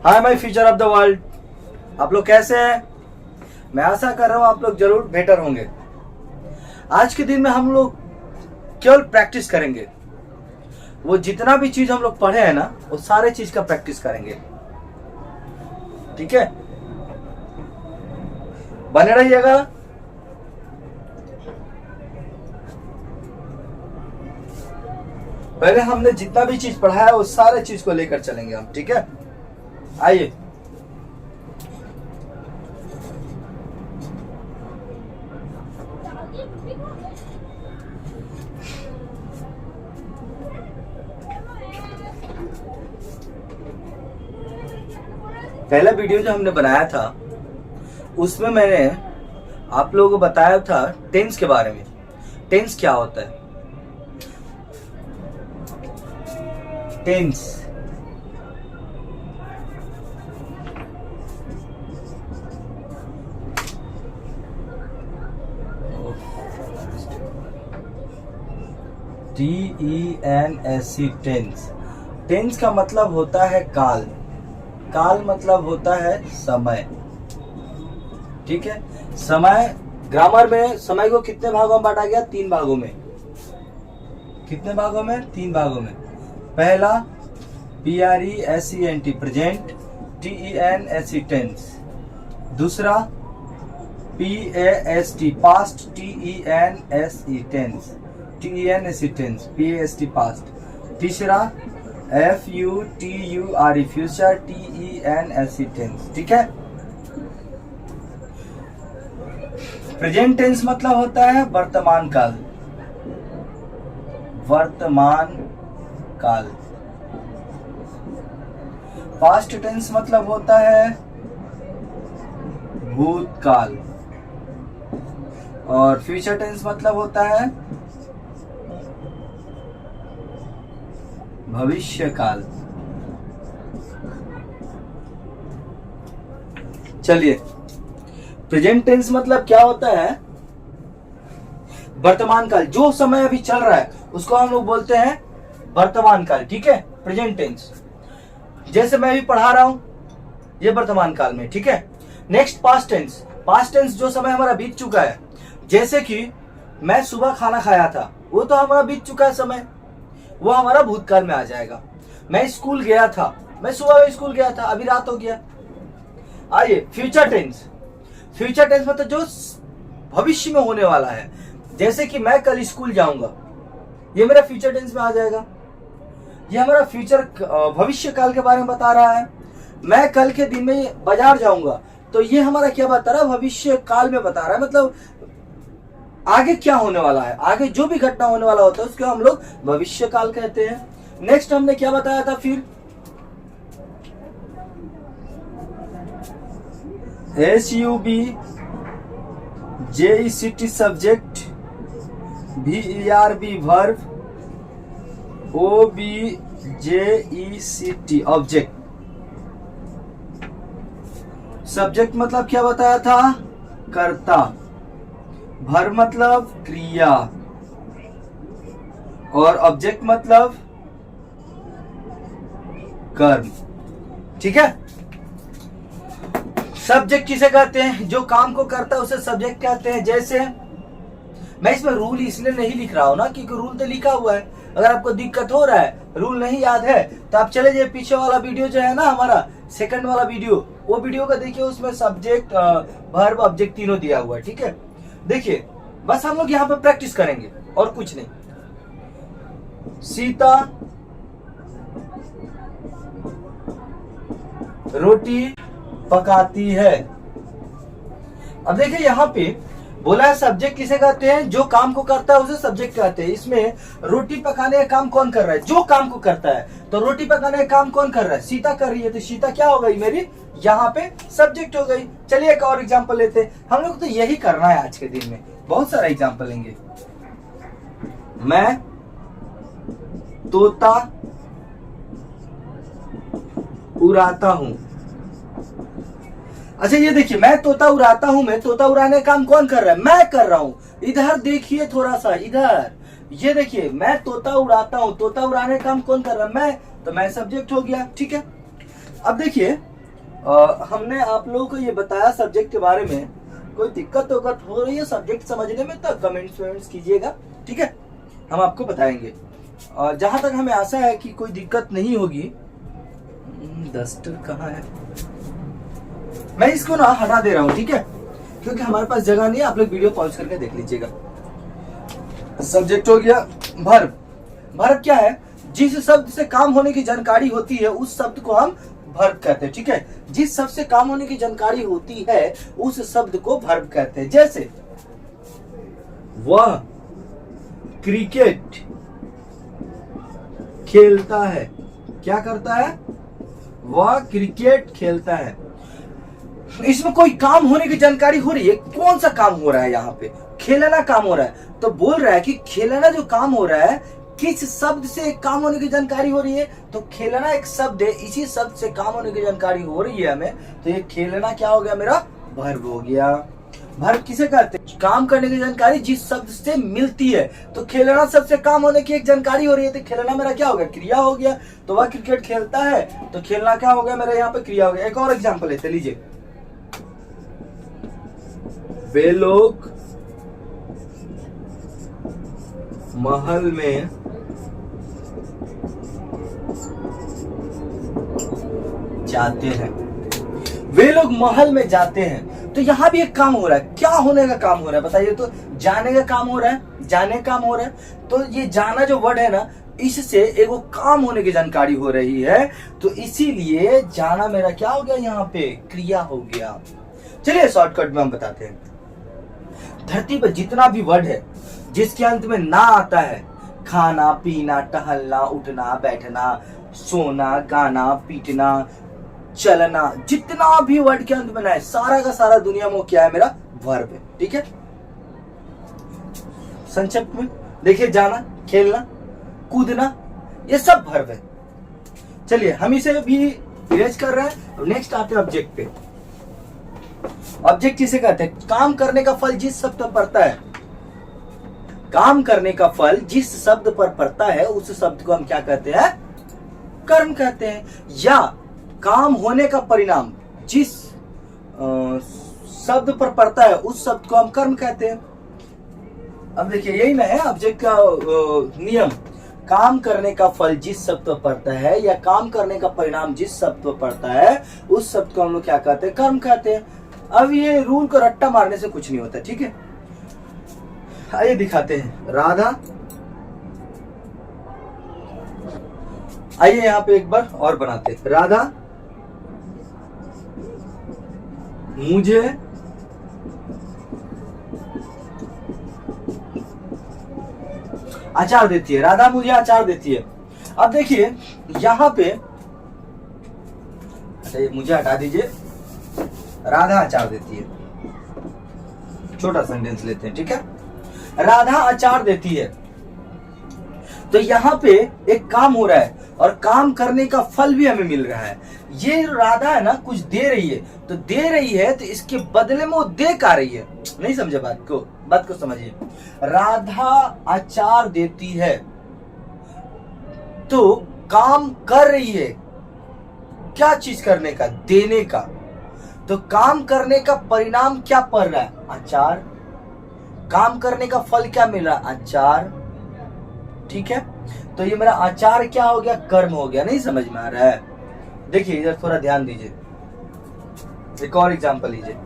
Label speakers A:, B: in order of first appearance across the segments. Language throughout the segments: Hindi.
A: Hi my future of the world. आप लोग कैसे हैं? मैं आशा कर रहा हूं आप लोग जरूर बेटर होंगे। आज के दिन में हम लोग केवल प्रैक्टिस करेंगे। वो जितना भी चीज हम लोग पढ़े हैं ना, वो सारे चीज का प्रैक्टिस करेंगे। ठीक है, बने रहिएगा। पहले हमने जितना भी चीज पढ़ा है वो सारे चीज को लेकर चलेंगे हम। ठीक है, आइए। पहला वीडियो जो हमने बनाया था उसमें मैंने आप लोगों को बताया था टेंस के बारे में। टेंस क्या होता है? Tense TENSE tense. टेंस का मतलब होता है काल। काल मतलब होता है समय। ठीक है, समय ग्रामर में समय को कितने भागों में बांटा गया? 3 भागों में। कितने भागों में? 3 भागों में। पहला PRESENT प्रेजेंट, TENSE टेंस। दूसरा PAST past, TENSE tense, TENSE tense, PAST past. तीसरा FUTURE फ्यूचर, TENSE टेंस। ठीक है, प्रेजेंट टेंस मतलब होता है वर्तमान काल। वर्तमान काल। पास्ट टेंस मतलब होता है भूतकाल। और फ्यूचर टेंस मतलब होता है भविष्य काल। चलिए, प्रेजेंट टेंस मतलब क्या होता है? वर्तमान काल। जो समय अभी चल रहा है उसको हम लोग बोलते हैं वर्तमान काल। ठीक है, प्रेजेंट टेंस। जैसे मैं अभी पढ़ा रहा हूं, ये वर्तमान काल में। ठीक है, next past tense. Past tense जो समय हमारा बीत चुका है। जैसे कि मैं सुबह खाना खाया था, वो तो हमारा बीत चुका है समय, वो हमारा भूतकाल में आ जाएगा। मैं स्कूल गया था, मैं सुबह में स्कूल गया था, अभी रात हो गया। आइए, फ्यूचर टेंस। फ्यूचर टेंस मतलब जो भविष्य में होने वाला है। जैसे कि मैं कल स्कूल जाऊंगा, ये मेरा फ्यूचर टेंस में आ जाएगा। ये हमारा फ्यूचर भविष्य काल के बारे में बता रहा है। मैं कल के दिन में बाजार जाऊंगा, तो ये हमारा क्या बता रहा है? भविष्य काल में बता रहा है। मतलब आगे क्या होने वाला है, आगे जो भी घटना होने वाला होता है उसको हम लोग भविष्य काल कहते हैं। नेक्स्ट हमने क्या बताया था फिर? SUBJECT subject, VERB verb, OBJECT object. Subject मतलब क्या बताया था? कर्ता। वर्ब मतलब क्रिया, और ऑब्जेक्ट मतलब कर्म। ठीक है, सब्जेक्ट किसे कहते हैं? जो काम को करता है उसे सब्जेक्ट कहते हैं। जैसे मैं इसमें रूल इसलिए नहीं लिख रहा हूं ना, क्योंकि रूल तो लिखा हुआ है। अगर आपको दिक्कत हो रहा है, रूल नहीं याद है, तो आप चले जाइए पीछे वाला वीडियो जो है ना, हमारा सेकंड वाला वीडियो, वो वीडियो का देखिए। उसमें सब्जेक्ट, वर्ब, ऑब्जेक्ट तीनों दिया हुआ है। ठीक है, देखिए, बस हम लोग यहाँ पे प्रैक्टिस करेंगे और कुछ नहीं। सीता रोटी पकाती है। अब देखिए, यहाँ पे बोला है सब्जेक्ट किसे कहते हैं? जो काम को करता है उसे सब्जेक्ट कहते हैं। इसमें रोटी पकाने का काम कौन कर रहा है? जो काम को करता है। तो रोटी पकाने का काम कौन कर रहा है? सीता कर रही है। तो सीता क्या हो गई मेरी? यहाँ पे सब्जेक्ट हो गई। चलिए एक और एग्जाम्पल लेते हैं। हम लोग तो यही करना है आज के दिन में, बहुत सारा एग्जाम्पल लेंगे। मैं तोता उड़ाता हूं। अच्छा, ये देखिए, मैं तोता उड़ाता हूं। मैं तोता उड़ाने का काम कौन कर रहा है? मैं कर रहा हूं। इधर देखिए थोड़ा सा, इधर ये देखिए, मैं तोता उड़ाता हूं। तोता उड़ाने का काम कौन कर रहा है? मैं। तो मैं सब्जेक्ट हो गया। ठीक है, अब देखिए, हमने आप लोगों को ये बताया सब्जेक्ट के बारे में। कोई दिक्कत हो रही है सब्जेक्ट समझने में तो कमेंट्स कीजिएगा, ठीक है, हम आपको बताएंगे। जहां तक हमें आशा है कि कोई दिक्कत नहीं होगी। डस्टर कहाँ है? मैं इसको ना हटा दे रहा हूँ, ठीक है, क्योंकि हमारे पास जगह नहीं है। आप लोग वीडियो पॉज करके देख लीजिएगा। सब्जेक्ट हो गया वर्ब। वर्ब क्या है? जिस शब्द से काम होने की जानकारी होती है उस शब्द को हम वर्ब कहते हैं, ठीक है। जिस शब्द से काम होने की जानकारी होती है उस शब्द को वर्ब कहते हैं। जैसे वह क्रिकेट खेलता है। क्या करता है? वह क्रिकेट खेलता है। इसमें कोई काम होने की जानकारी हो रही है। कौन सा काम हो रहा है? यहाँ पे खेलना काम हो रहा है। तो बोल रहा है कि खेलना जो काम हो रहा है किस शब्द से काम होने की जानकारी हो रही है? तो खेलना एक शब्द है, इसी शब्द से काम होने की जानकारी हो रही है हमें, तो ये खेलना क्या हो गया? मेरा वर्ब हो गया। वर्ब किसे कहते हैं? काम करने की जानकारी जिस शब्द से मिलती है। तो खेलना शब्द से काम होने की एक जानकारी हो रही है, तो खेलना मेरा क्या हो गया? क्रिया हो गया। तो वह क्रिकेट खेलता है, तो खेलना क्या हो गया? मेरा यहाँ पे क्रिया हो गया। एक और एग्जाम्पल लेते लीजिए। वे लोग महल में जाते हैं। वे लोग महल में जाते हैं, तो यहां भी एक काम हो रहा है। क्या होने का काम हो रहा है बताइए? तो जाने का काम हो रहा है, जाने काम हो रहा है। तो ये जाना जो वर्ड है ना, इससे एक वो काम होने की जानकारी हो रही है, तो इसीलिए जाना मेरा क्या हो गया? यहाँ पे क्रिया हो गया। चलिए शॉर्टकट में हम बताते हैं। धरती पर जितना भी वर्ड है जिसके अंत में ना आता है, खाना, पीना, टहलना, उठना, बैठना, सोना, गाना, पीटना, चलना, जितना भी वर्ड के अंत में ना है, सारा का सारा दुनिया में क्या है? मेरा वर्ब है, ठीक है। संक्षिप्त में देखिए, जाना, खेलना, कूदना, ये सब वर्ब है। चलिए हम इसे भी इरेज कर रहे हैं। नेक्स्ट आते हैं ऑब्जेक्ट पे। ऑब्जेक्ट किसे कहते हैं? काम करने का फल जिस शब्द पर पड़ता है, काम करने का फल जिस शब्द पर पड़ता है उस शब्द को हम क्या कहते हैं? कर्म कहते हैं। या काम होने का परिणाम जिस शब्द पर पड़ता है उस शब्द को हम कर्म कहते हैं। अब देखिए, यही ना है ऑब्जेक्ट का नियम। काम करने का फल जिस शब्द पर पड़ता है या काम करने का परिणाम जिस शब्द पर पड़ता है उस शब्द को हम लोग क्या कहते हैं? कर्म कहते हैं। अब ये रूल को रट्टा मारने से कुछ नहीं होता, ठीक है। आइए दिखाते हैं। राधा, आइए यहाँ पे एक बार और बनाते हैं। राधा मुझे अचार देती है। राधा मुझे अचार देती है। अब देखिए यहाँ पे, अच्छा ये मुझे हटा दीजिए। राधा अचार देती है, छोटा सेंटेंस लेते हैं, ठीक है। राधा अचार देती है, तो यहाँ पे एक काम हो रहा है और काम करने का फल भी हमें मिल रहा है। ये राधा है ना, कुछ दे रही है, तो दे रही है तो इसके बदले में वो दे का रही है। नहीं समझे बात को समझिए। राधा अचार देती है तो काम कर रही है, क्या चीज करने का? देने का। तो काम करने का परिणाम क्या पड़ रहा है? अचार। काम करने का फल क्या मिल रहा है? अचार, ठीक है। तो ये मेरा आचार क्या हो गया? कर्म हो गया। नहीं समझ में आ रहा है? देखिए इधर थोड़ा ध्यान दीजिए। एक और एग्जांपल लीजिए।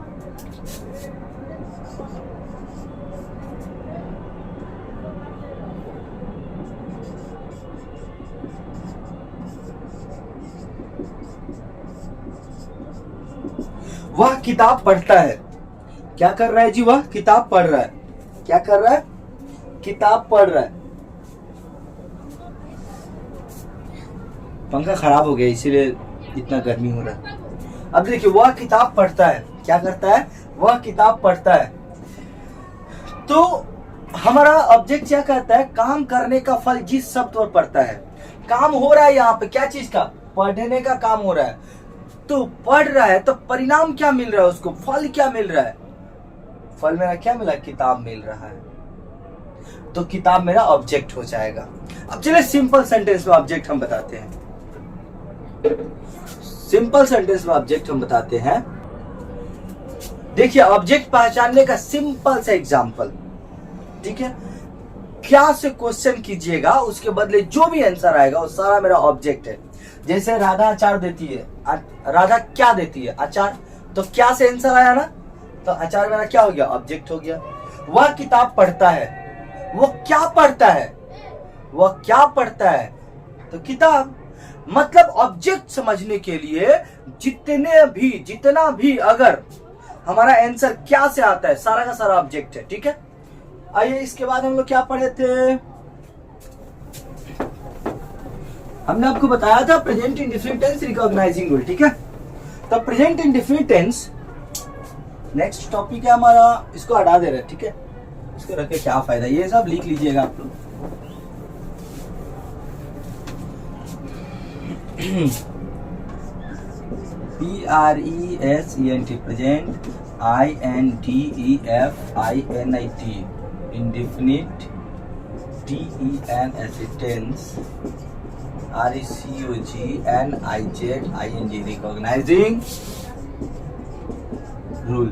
A: वह किताब पढ़ता है। क्या कर रहा है जी? वह किताब पढ़ रहा है। क्या कर रहा है? किताब पढ़ रहा है। पंखा खराब हो गया इसीलिए इतना गर्मी हो रहा है। अब देखिए, वह किताब पढ़ता है। क्या करता है? वह किताब पढ़ता है। तो हमारा ऑब्जेक्ट क्या कहता है? काम करने का फल जिस शब्द पर पड़ता है। काम हो रहा है यहाँ पे, क्या चीज का? पढ़ने का काम हो रहा है। तो पढ़ रहा है तो परिणाम क्या मिल रहा है उसको? फल क्या मिल रहा है? फल मेरा क्या मिला? किताब मिल रहा है। तो किताब मेरा ऑब्जेक्ट हो जाएगा। अब चलिए सिंपल सेंटेंस में ऑब्जेक्ट हम बताते हैं। सिंपल सेंटेंस में ऑब्जेक्ट हम बताते हैं। देखिए ऑब्जेक्ट पहचानने का सिंपल सा एग्जांपल, ठीक है, क्या से क्वेश्चन कीजिएगा, उसके बदले जो भी आंसर आएगा वो सारा मेरा ऑब्जेक्ट है। जैसे राधा अचार देती है, राधा क्या देती है? अचार। तो क्या से आंसर आया ना, तो अचार मेरा क्या हो गया? ऑब्जेक्ट हो गया। वह किताब पढ़ता है, वो क्या पढ़ता है? वह क्या पढ़ता है? तो किताब। मतलब ऑब्जेक्ट समझने के लिए जितना भी अगर हमारा आंसर क्या से आता है, सारा का सारा ऑब्जेक्ट है, ठीक है। आइए इसके बाद हम लोग क्या पढ़े थे, हमने आपको बताया था present indefinite tense recognizing rule, ठीक है। तो present indefinite tense next topic है हमारा, इसको हटा दे रहे, ठीक है, इसको रख के क्या फायदा, ये सब लिख लीजिएगा आप लोग। PRESENT present, INDEFINIT indefinite, TENS tense, RECOGNIZING recognizing rule।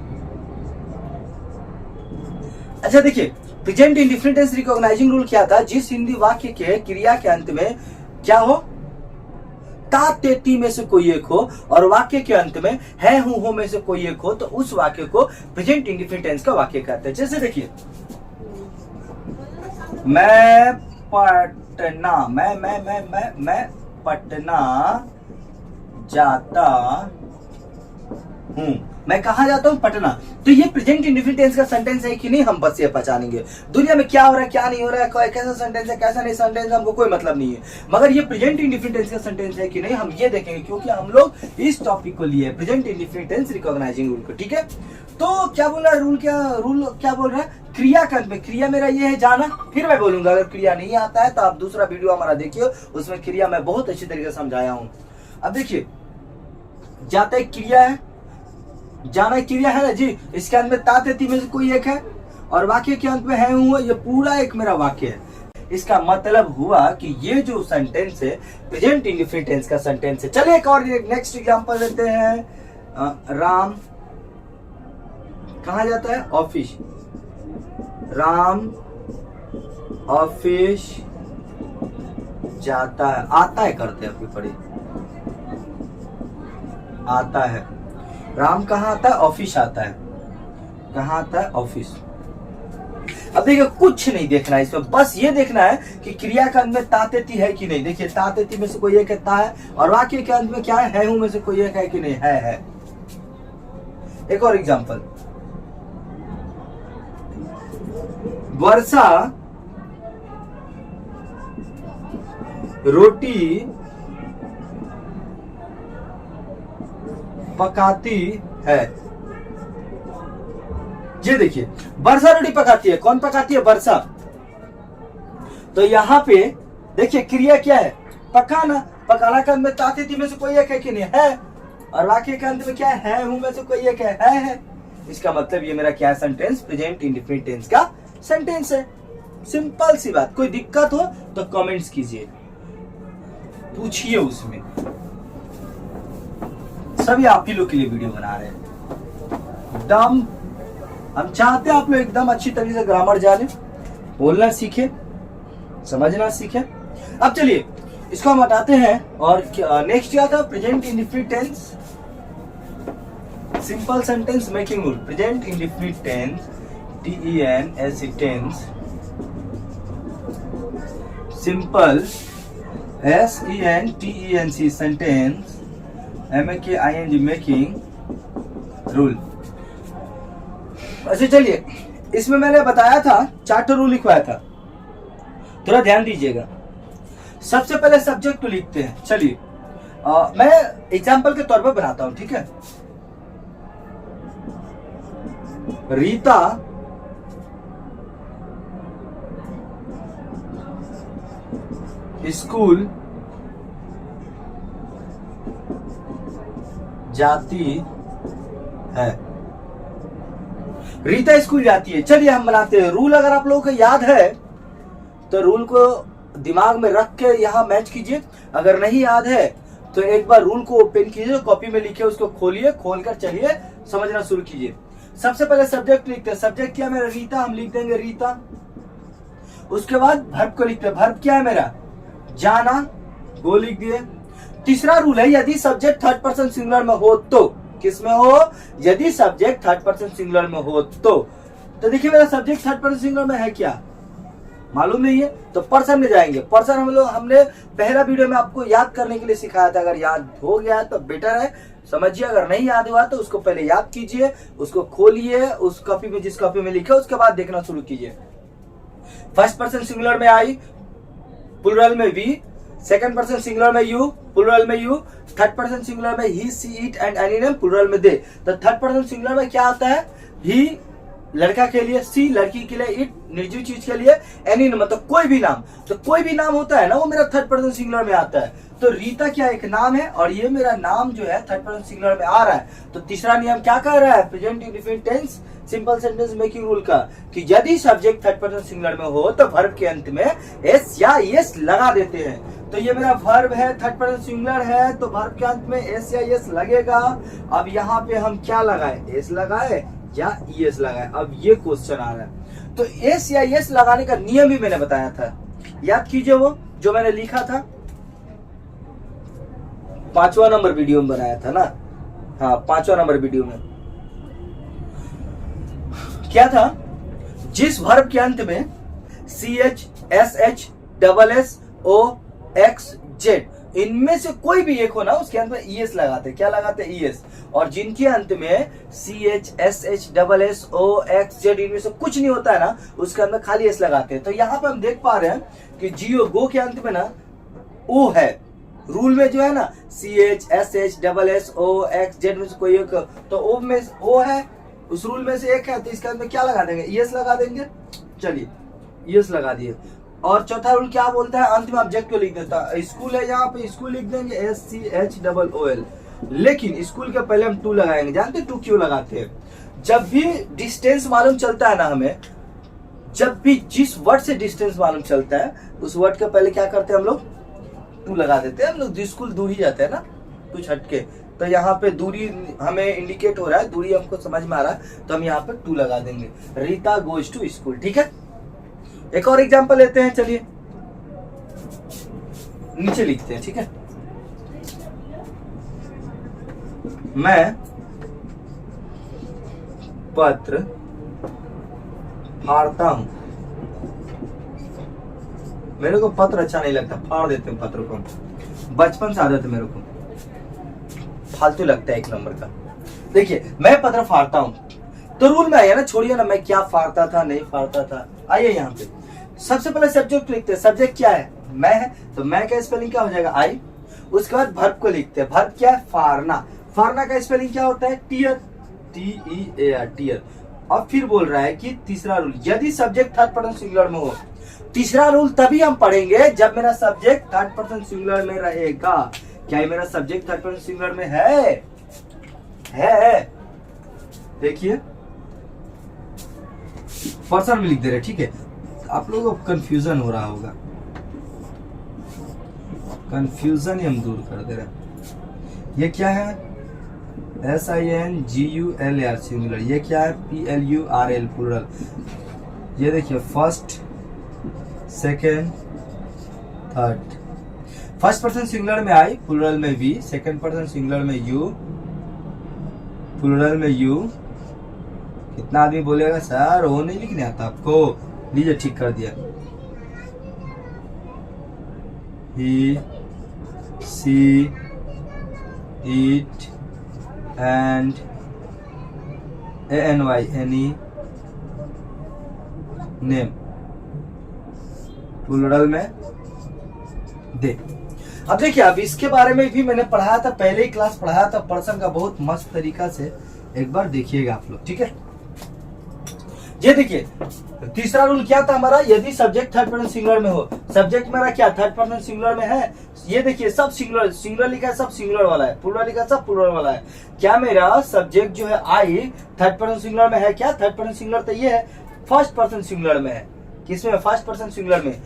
A: अच्छा देखिए present indefinite tense recognizing rule क्या था? जिस हिंदी वाक्य के क्रिया के अंत में क्या हो, ता तेती में से कोई एक हो और वाक्य के अंत में है हूं हो में से कोई एक हो, तो उस वाक्य को प्रेजेंट इंडेफिनिट टेंस का वाक्य कहते हैं। जैसे देखिए मैं पटना, मैं पटना जाता हूं। मैं कहा जाता हूं? पटना। तो ये प्रेजेंट इंडेफिनिट टेंस का सेंटेंस है कि नहीं, हम बस ये पहचानेंगे। दुनिया में क्या हो रहा है क्या नहीं हो रहा है, कैसा सेंटेंस है कैसा नहीं सेंटेंस, हमको कोई मतलब नहीं है, मगर ये प्रेजेंट इंडेफिनिट टेंस का सेंटेंस है कि नहीं हम ये देखेंगे, क्योंकि हम लोग इस टॉपिक को लिए present indefinite tense recognizing rule को, ठीक है। तो क्या बोल रहा है रूल क्या बोल रहा है? क्रिया का अंत में, क्रिया मेरा ये है जाना, फिर मैं बोलूंगा अगर क्रिया नहीं आता है तो आप दूसरा वीडियो हमारा देखिए, उसमें क्रिया मैं बहुत अच्छी तरीके से समझाया हूं। अब देखिए जाता एक क्रिया है, जाना क्रिया है ना जी, इसके अंत में ता तेती में से कोई एक है और वाक्य के अंत में है हूं, ये पूरा एक मेरा वाक्य है। इसका मतलब हुआ कि ये जो सेंटेंस है प्रेजेंट इंडेफिनिट टेंस का सेंटेंस है। चलिए एक और नेक्स्ट एग्जांपल लेते हैं। राम कहा जाता है? ऑफिस। राम ऑफिस जाता है, आता है करते हैं आपकी पढ़ी, आता है। राम कहाँ आता है? ऑफिस आता है। कहाँ आता है? ऑफिस। अब देखिए कुछ नहीं देखना है इसमें, बस ये देखना है कि क्रिया के अंत में तातेती है कि नहीं। देखिए तातेती में से कोई एक ता है और वाक्य के अंत में क्या है हूं में से कोई एक है कि नहीं, है। एक और एग्जांपल, वर्षा रोटी पकाती है। ये देखिए वर्षा रोटी पकाती है, कौन पकाती है? वर्षा। तो यहां पे देखिए क्रिया क्या है? पकाना। पकाना के अंत में तातेती में से कोई एक है कि नहीं, है, और वाक्य के अंत में क्या है हूं में से कोई एक है। इसका मतलब ये मेरा क्या सेंटेंस? प्रेजेंट इंडेफिनिट टेंस का सेंटेंस है। सिंपल सी बात। कोई दिक्कत हो तो कमेंट्स कीजिए, पूछिए, उसमें सभी आप ही लोग के लिए वीडियो बना रहे हैं। एकदम हम चाहते हैं आप लोग एकदम अच्छी तरीके से ग्रामर जाने, बोलना सीखे, समझना सीखे। अब चलिए इसको हम हटाते हैं और नेक्स्ट क्या था? Present indefinite tense simple sentence making rule. Present indefinite tense TENS tense, simple SENTENC sentence, MAKING making rule. अच्छा चलिए इसमें मैंने बताया था 4 रूल लिखवाया था, थोड़ा ध्यान दीजिएगा। सबसे पहले सब्जेक्ट को लिखते हैं। चलिए मैं एग्जांपल के तौर पर बनाता हूं, ठीक है। रीता स्कूल जाती है। रीता स्कूल जाती है। चलिए हम बनाते हैं रूल। अगर आप लोगों को याद है तो रूल को दिमाग में रख के यहां मैच कीजिए, अगर नहीं याद है तो एक बार रूल को ओपन कीजिए, कॉपी में लिखे उसको खोलिए, खोलकर चलिए समझना शुरू कीजिए। सबसे पहले सब्जेक्ट लिखते हैं। सब्जेक्ट क्या मेरा? रीता, हम लिख देंगे रीता। उसके बाद वर्ब को लिखते हैं। वर्ब क्या है मेरा? जाना, वो लिख दिए। तीसरा रूल है, यदि सब्जेक्ट थर्ड पर्सन सिंगुलर में हो तो, किसमें हो? यदि सब्जेक्ट थर्ड पर्सन सिंगुलर में हो तो देखिए मेरा सब्जेक्ट थर्ड पर्सन सिंगुलर में है क्या? मालूम नहीं है तो पर्सन में जाएंगे। पर्सन हमने पहला वीडियो में आपको याद करने के लिए सिखाया था। अगर याद हो गया तो बेटर है, समझिए। अगर नहीं याद हुआ तो उसको पहले याद कीजिए, उसको खोलिए, उस कॉपी में जिस कॉपी में लिखे उसके बाद देखना शुरू कीजिए। फर्स्ट पर्सन सिंगुलर में आई, प्लूरल में वी। सेकंड पर्सन सिंगुलर में यू, प्लूरल में यू। थर्ड पर्सन सिंगुलर में he, she, it and any name, plural में दे। तो थर्ड पर्सन सिंगुलर में क्या आता है? ही लड़का के लिए, सी लड़की के लिए, इट निर्जीव चीज के लिए, एनी मतलब कोई भी नाम। तो कोई भी नाम होता है ना, वो मेरा थर्ड पर्सन सिंगुलर में आता है। तो रीता क्या एक नाम है और ये मेरा नाम जो है थर्ड पर्सन सिंगुलर में आ रहा है। तो तीसरा नियम क्या कह रहा है? Present indefinite tense simple sentence making rule का, कि यदि सब्जेक्ट थर्ड पर्सन सिंगुलर में हो तो वर्ब के अंत में एस या एस लगा देते हैं। तो ये मेरा वर्ब है, थर्ड पर्सन सिंगुलर है, तो वर्ब के अंत में एस या एस लगेगा। अब यहाँ पे हम क्या लगाए? एस लगाए या एस लगाए? अब ये क्वेश्चन आ रहा है। तो एस या एस लगाने का नियम भी मैंने बताया था, याद कीजिए वो जो मैंने लिखा था 5वां नंबर वीडियो में बनाया था ना। हाँ, 5वां नंबर वीडियो में क्या था? जिस वर्ब के अंत में C H, S H, double S, O, X, Z इनमें से कोई भी एक हो ना, उसके अंत में ईएस लगाते। क्या लगाते? ईएस। और जिनके अंत में C H, S H, double S, O, X, Z इनमें से कुछ नहीं होता है ना, उसके अंत में खाली एस लगाते हैं। तो यहाँ पे हम देख पा रहे हैं कि जियो गो के अंत में ना ओ है। रूल में जो है ना C H, S H, double S, O, X, Z में से कोई एक, तो ओ में ओ है, उस रूल में से एक है, तो इसके अंत में क्या लगा देंगे? ईएस लगा देंगे। चलिए ईएस लगा दिए। और चौथा रूल क्या बोलता है? अंत में ऑब्जेक्ट को लिख देता है। स्कूल है, यहाँ पे स्कूल लिख देंगे, S C H double O L. लेकिन स्कूल के पहले हम टू लगाएंगे। जानते टू क्यों लगाते हैं? जब भी डिस्टेंस मालूम चलता है ना हमें, जब भी जिस वर्ड से डिस्टेंस मालूम चलता है उस वर्ड के पहले क्या करते हैं हम लोग? टू लगा देते हैं। हम लोग स्कूल दूर ही जाते हैं ना कुछ हटके, तो यहाँ पे दूरी हमें इंडिकेट हो रहा है, दूरी हमको समझ में आ रहा है, तो हम यहाँ पे टू लगा देंगे। Rita goes to school. ठीक है, एक और एग्जांपल लेते हैं। चलिए नीचे लिखते हैं। ठीक है, मैं पत्र फाड़ता हूं। मेरे को पत्र अच्छा नहीं लगता, फाड़ देते हैं पत्र को। बचपन से आदत है मेरे को, फालतू लगता है एक नंबर का। देखिए मैं पत्र फाड़ता हूं, तो रूल में आया ना, छोड़िए ना मैं क्या फाड़ता था नहीं फाड़ता था। आइए यहाँ पे सबसे पहले सब्जेक्ट लिखते हैं। सब्जेक्ट क्या है? मैं है, तो मैं का स्पेलिंग क्या हो जाएगा? आई। उसके बाद वर्ब को लिखते हैं। वर्ब क्या है? फाड़ना। फाड़ना का स्पेलिंग क्या होता है? Tear, T E A R, tear. और फिर बोल रहा है कि तीसरा रूल, यदि सब्जेक्ट थर्ड पर्सन सिंगुलर में हो। तीसरा रूल तभी हम पढ़ेंगे जब मेरा सब्जेक्ट थर्ड पर्सन सिंगुलर में रहेगा। क्या मेरा सब्जेक्ट थर्ड पर्सन सिंगुलर में है? देखिए पर्सन में लिख दे रहे। ठीक है, आप लोगों को कंफ्यूजन हो रहा होगा, कंफ्यूजन ही हम दूर कर दे रहे। ये क्या है? SINGULAR singular. ये क्या है? PLURL plural. ये देखिए first, second, third. First person singular में आई, प्लूरल में वी। सेकेंड पर्सन सिंगुलर में यू, प्लूरल में यू। कितना आदमी बोलेगा सर वो नहीं लिखने आता आपको? लीजिए ठीक कर दिया। He, she, it and ANY, any name, plural में दे। अब देखिए, अब इसके बारे में भी मैंने पढ़ाया था, पहले ही क्लास पढ़ाया था पर्सन का, बहुत मस्त तरीका से। एक बार देखिएगा आप लोग। ठीक है, ये देखिए तीसरा रूल क्या था हमारा? यदि सब्जेक्ट थर्ड पर्सन सिंगुलर में हो। सब्जेक्ट मेरा क्या थर्ड पर्सन सिंगुलर में है? ये देखिए सब सिंगुलर, सिंगुलर लिखा है, सब सिंगुलर वाला है। प्लूरल लिखा है, सब प्लूरल वाला है। क्या मेरा सब्जेक्ट जो है आई थर्ड पर्सन सिंगुलर में है? क्या थर्ड पर्सन सिंगुलर? तो ये है फर्स्ट पर्सन सिंगुलर में है। किसमें? फर्स्ट पर्सन सिंगुलर में।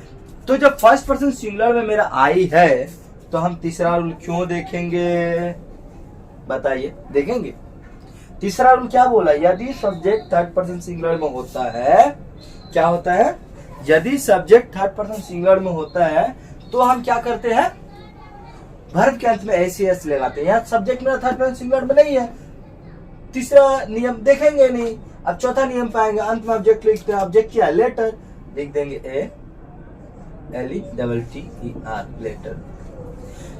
A: तो जब फर्स्ट पर्सन सिंगुलर में मेरा आई है तो हम तीसरा रूल क्यों देखेंगे, बताइए, देखेंगे। तीसरा रूल क्या बोला, यदि सब्जेक्ट थर्ड पर्सन सिंगुलर में होता है, क्या होता है, यदि सब्जेक्ट थर्ड पर्सन सिंगुलर में होता है तो हम क्या करते हैं, वर्ब के अंत में एस लगाते हैं। यहाँ सब्जेक्ट मेरा थर्ड पर्सन सिंगुलर में नहीं है, तीसरा नियम देखेंगे नहीं। अब चौथा नियम पाएंगे, अंत में ऑब्जेक्ट लिखते हैं, ऑब्जेक्ट क्या है, लेटर, लिख देंगे ALETTER, लेटर।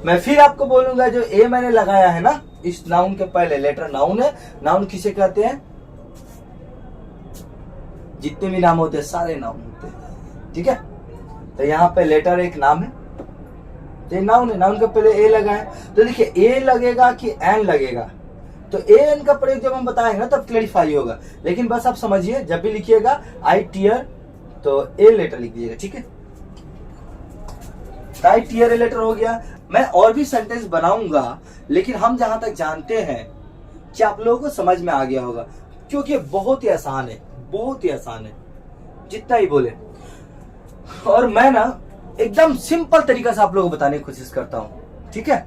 A: मैं फिर आपको बोलूंगा, जो ए मैंने लगाया है ना इस नाउन के पहले, लेटर नाउन है। नाउन किसे कहते हैं, जितने भी नाम होते हैं सारे नाउन होते हैं, ठीक है। तो यहाँ पे लेटर एक नाम है, तो नाउन है, नाउन के पहले ए लगा है। तो देखिए ए लगेगा कि एन लगेगा, तो ए एन का प्रयोग जब हम बताएंगे ना तब क्लेरिफाई होगा। लेकिन बस आप समझिए, जब भी लिखिएगा आई टीयर तो ए लेटर लिख दीजिएगा, ठीक है। आई टीयर ए लेटर हो गया। मैं और भी सेंटेंस बनाऊंगा, लेकिन हम जहां तक जानते हैं कि आप लोगों को समझ में आ गया होगा, क्योंकि बहुत ही आसान है, बहुत ही आसान है, जितना ही बोले। और मैं ना एकदम सिंपल तरीका से आप लोगों को बताने की कोशिश करता हूं, ठीक है।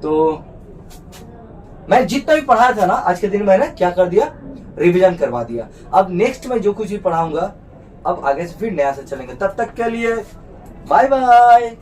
A: तो मैं जितना भी पढ़ाया था ना आज के दिन, मैंने क्या कर दिया, रिवीजन करवा दिया। अब नेक्स्ट में जो कुछ भी पढ़ाऊंगा, अब आगे से फिर नया से चलेंगे। तब तक के लिए बाय बाय।